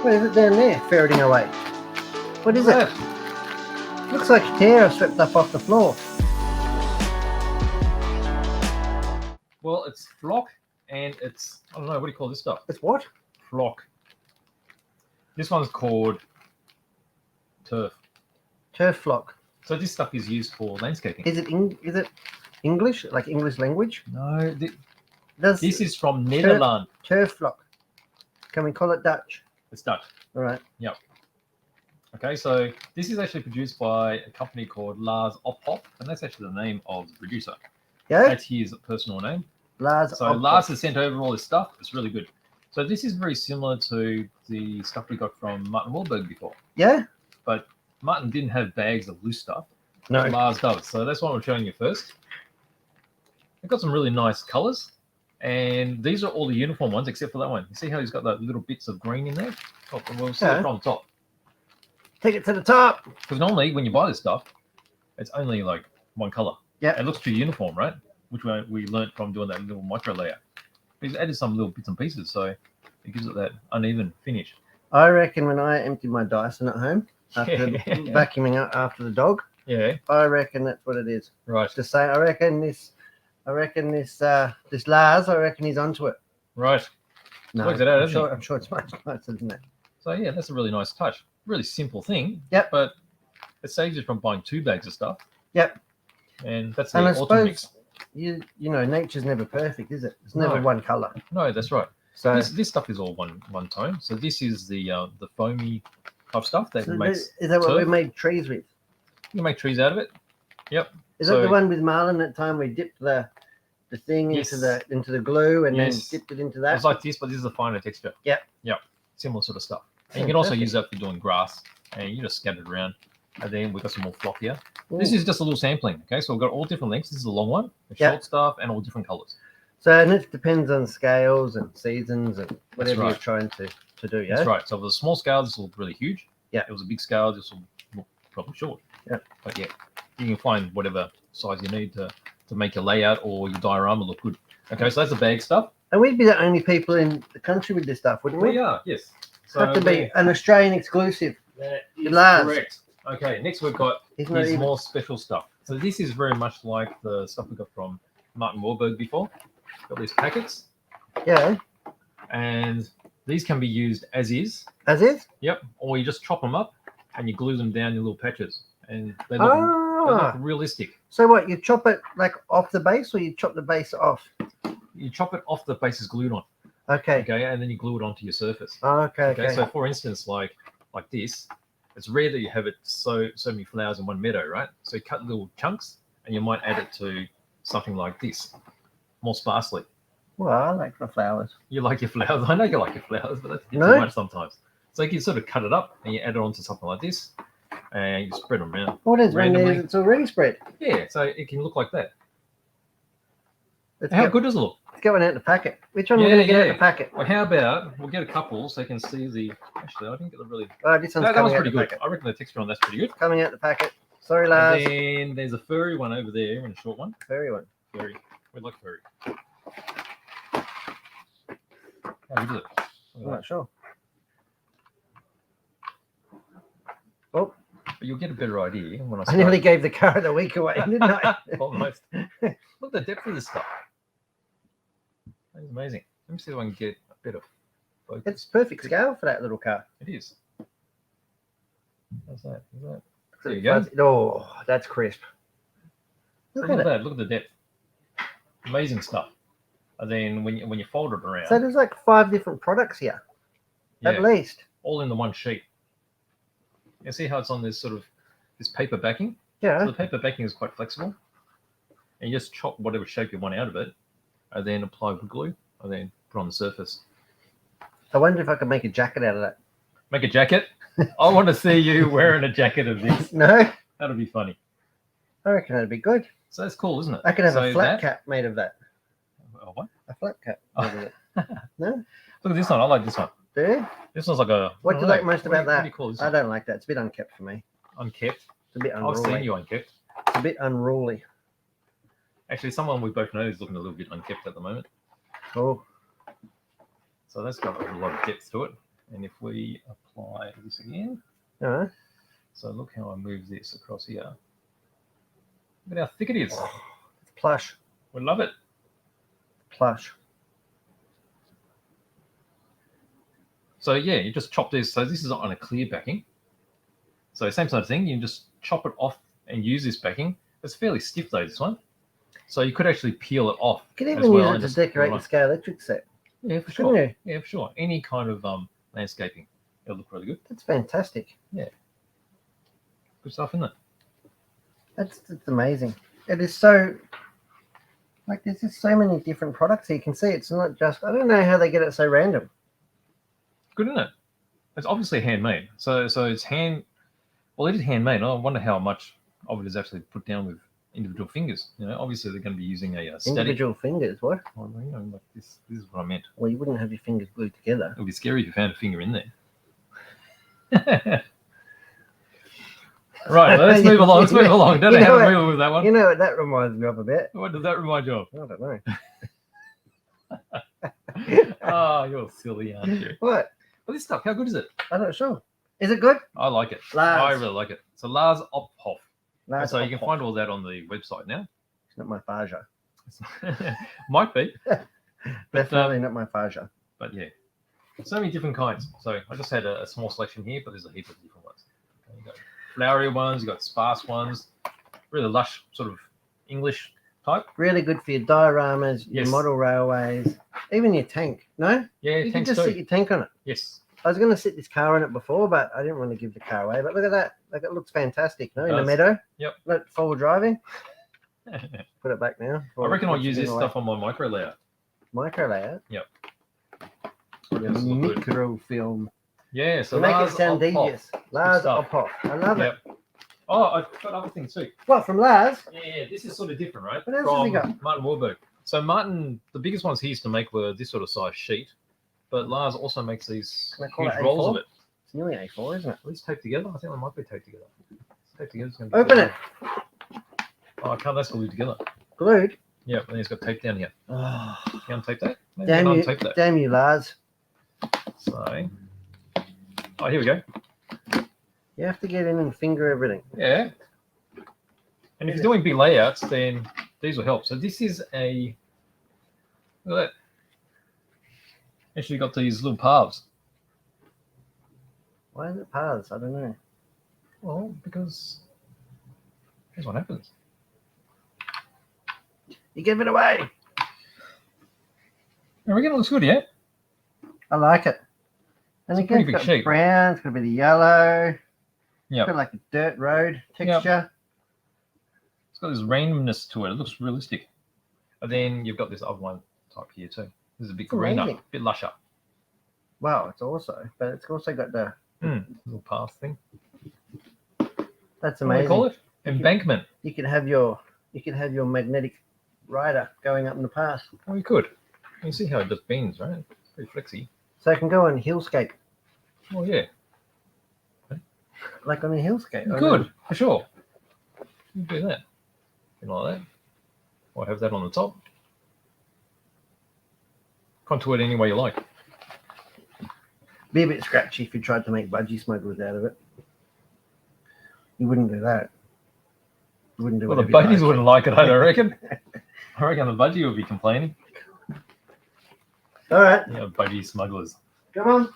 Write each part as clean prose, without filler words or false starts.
What is it down there, ferreting away? What is it? Looks like a tear swept up off the floor. Well, it's flock, and it's, I don't know, what do you call this stuff? It's what? Flock. This one's called turf. Turf flock. So this stuff is used for landscaping. Is it English, like English language? No, this is from turf, Netherlands. Turf flock. Can we call it Dutch? It's Dutch. All right. Yep. Okay, so this is actually produced by a company called Lars Ophoff, and that's actually the name of the producer. Yeah. That's his personal name. Lars. So Lars has sent over all this stuff. It's really good. So this is very similar to the stuff we got from Martin Wahlberg before. Yeah. But Martin didn't have bags of loose stuff. No. Lars does. So that's what I'm showing you first. They've got some really nice colors. And these are all the uniform ones except for that one. You see how he's got that little bits of green in there? Oh, we'll see it from the top. Take it to the top. Because normally when you buy this stuff, it's only like one color. Yeah. It looks too uniform, right? Which we learned from doing that little micro layout. He's added some little bits and pieces, so it gives it that uneven finish. I reckon when I emptied my Dyson at home after vacuuming up after the dog, I reckon that's what it is. Right. To say, I reckon this Lars, I reckon he's onto it. Right. No, Works it out, doesn't it? I'm sure it's much nicer than that. So yeah, that's a really nice touch. Really simple thing. Yep. But it saves you from buying 2 bags of stuff. Yep. And that's the and I autumn suppose mix. you know nature's never perfect, is it? It's never one color. No, that's right. So this stuff is all one tone. So this is the foamy type stuff that makes. Is that what we made trees with? You can make trees out of it. Yep. Is that the one with Marlon that time we dipped the thing into the glue and then dipped it into that? It's like this, but this is a finer texture. Yep. Yep. Similar sort of stuff. And you can also use that for doing grass, and you just scatter it around. And then we've got some more flock here. Ooh. This is just a little sampling. Okay, so we've got all different lengths. This is a long one, the short stuff, and all different colors. So and it depends on scales and seasons and whatever you're trying to do. Yeah, that's right. So with a small scale, this will look really huge. Yeah. If it was a big scale, this will look probably short. Yeah. But yeah, you can find whatever size you need to make your layout or your diorama look good. Okay, so that's the bag stuff. And we'd be the only people in the country with this stuff, wouldn't we? We are, yes. So have to be an Australian exclusive. That is Lars. Correct. Okay, next we've got these more special stuff. So this is very much like the stuff we got from Martin Wahlberg before. Got these packets. Yeah. And these can be used as is. As is? Yep. Or you just chop them up and you glue them down in little patches. And they look realistic. So what, you chop it like off the base or you chop the base off? You chop it off the base is glued on. Okay. Okay, and then you glue it onto your surface. Okay. So for instance, like this, it's rare that you have it so many flowers in one meadow, right? So you cut little chunks and you might add it to something like this, more sparsely. Well, I like the flowers. You like your flowers? I know you like your flowers, but that's too much sometimes. So you can sort of cut it up and you add it onto something like this and you spread them around. What is randomly. It's already spread. Yeah, so it can look like that. How good does it look? It's going out in the packet. Which one are we going to get out in the packet? Well, how about we'll get a couple so you can see the... Actually, I didn't get the really... Oh, this one's that was pretty good. I reckon the texture on that's pretty good. Coming out the packet. Sorry, Lars. And then there's a furry one over there and a short one. Furry one. Furry. We like furry. How good is it? I'm not sure. Oh. But you'll get a better idea when I nearly gave the car of the week away, didn't I? Almost. Look at the depth of this stuff. That's amazing. Let me see if I can get a bit of focus. It's perfect scale for that little car. It is. How's that? There you go. Oh, that's crisp. Look at that. Look at the depth. Amazing stuff. And then when you fold it around. So there's like 5 different products here. At least. All in the one sheet. You see how it's on this this paper backing? Yeah. So the paper backing is quite flexible. And you just chop whatever shape you want out of it, and then apply wood glue, and then put on the surface. I wonder if I could make a jacket out of that. Make a jacket? I want to see you wearing a jacket of this. No? That'll be funny. I reckon that'd be good. So that's cool, isn't it? I could have a flat cap made of that. What? A flat cap made of it. No? Look at this one. I like this one. Do you? This one's like a... What do you like most about that? What do you call this? I don't like that. It's a bit unkept for me. Unkept? It's a bit unruly. I've seen you unkept. It's a bit unruly. Actually, someone we both know is looking a little bit unkept at the moment. Oh. So that's got a lot of depth to it. And if we apply this again, All right. so look how I move this across here. Look at how thick it is. It's plush. We love it. Plush. So yeah, you just chop this. So this is on a clear backing. So same sort of thing. You can just chop it off and use this backing. It's fairly stiff though, this one. So you could actually peel it off. You could even use it to decorate the Scale Electric set. Yeah, for Couldn't sure. you? Yeah, for sure. Any kind of landscaping, it'll look really good. That's fantastic. Yeah. Good stuff, isn't it? That's amazing. It is so, like, there's just so many different products here. You can see it's not just, I don't know how they get it so random. Good, isn't it? It's obviously handmade. So it's well, it is handmade. I wonder how much of it is actually put down with individual fingers. You know, obviously they're going to be using a static. Individual fingers, what? Oh, you know, like this is what I meant. Well, you wouldn't have your fingers glued together. It would be scary if you found a finger in there. Right, let's move along. Let's move along. Don't know how to move with that one. You know what that reminds me of a bit? What does that remind you of? I don't know. Oh, you're silly, aren't you? What? But this stuff, how good is it? I'm not sure. Is it good? I like it. Lars. I really like it. So Lars Ophof. Lars So you can Ophof. find all that on the website now. It's not my Faja. Might be. Definitely not my Faja. But yeah, so many different kinds. So I just had a small selection here, but there's a heap of different ones. Okay, you got flowery ones, you got sparse ones, really lush sort of English type. Really good for your dioramas, your Yes. model railways, even your tank. No? Yeah, You can tanks just too. sit your tank on it. Yes. I was going to sit this car on it before, but I didn't want to give the car away. But look at that. Like, it looks fantastic, no? In the does. meadow. Yep. Not forward driving. I Put it back now. reckon I'll use this stuff on my micro layout. Micro layout? Yep. Your Yes, look good. microfilm. Yeah, so You make Lars it sound Ophof. devious. Lars stuff. Ophof. I love it. Yep. Oh, I've got other things too. What, from Lars? Yeah, this is sort of different, right? What else has he From got? Martin Warburg. So Martin, the biggest ones he used to make were this sort of size sheet, but Lars also makes these Can I call huge it rolls A4? of it. It's nearly A4, isn't it? Are these taped together? I think they might be taped together. Taped together. It's gonna be Open good. it. Oh, I can't. That's glued together. Glued. Yeah, and it's got tape down here. Oh, You untape that? Maybe damn can you, untape that. damn you, Lars. So, oh, here we go. You have to get in and finger everything. Yeah. And if you're doing big layouts, then these will help. So this is a, look at that. Actually got these little paths. Why is it paths? I don't know. Well, because here's what happens. You give it away. I reckon it looks good, yeah? I like it. And It's a again, pretty it's big got shape. brown, it's got a bit of yellow. Yeah. It's got like a dirt road texture. It's got this randomness to it. It looks realistic. And then you've got this other one type here too. This is a bit greener, amazing. a bit lusher. Wow, it's also got the, Little path thing. that's What do amazing. they call it? Embankment. You can have your magnetic rider going up in the path. Well, you could. You can see how it just bends, right? It's pretty flexy. So it can go on hillscape, Well, yeah. like on a hillscape. You could, for sure. You can do that. Something like that. Or have that on the top. Contour it any way you like. Be a bit scratchy if you tried to make budgie smugglers out of it. You wouldn't do that. You wouldn't do Well, the whatever you budgies like. wouldn't like it, I don't reckon. I reckon the budgie would be complaining. All right, Yeah, budgie smugglers. come on.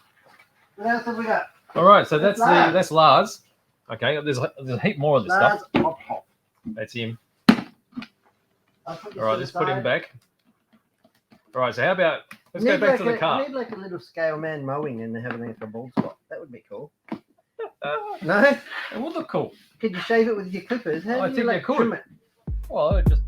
What else have we got? All right, so that's Lars. that's Lars. Okay, there's a heap more of this Lars stuff. Ophof. That's him. I'll put this All right, to the let's put him side. back. All right, so how about let's You go need back like to the You car. need like a little scale man mowing and have an extra bald spot. That would be cool. No? It would look cool. Could you shave it with your clippers? How I do you think like you could. trim it? Well, it just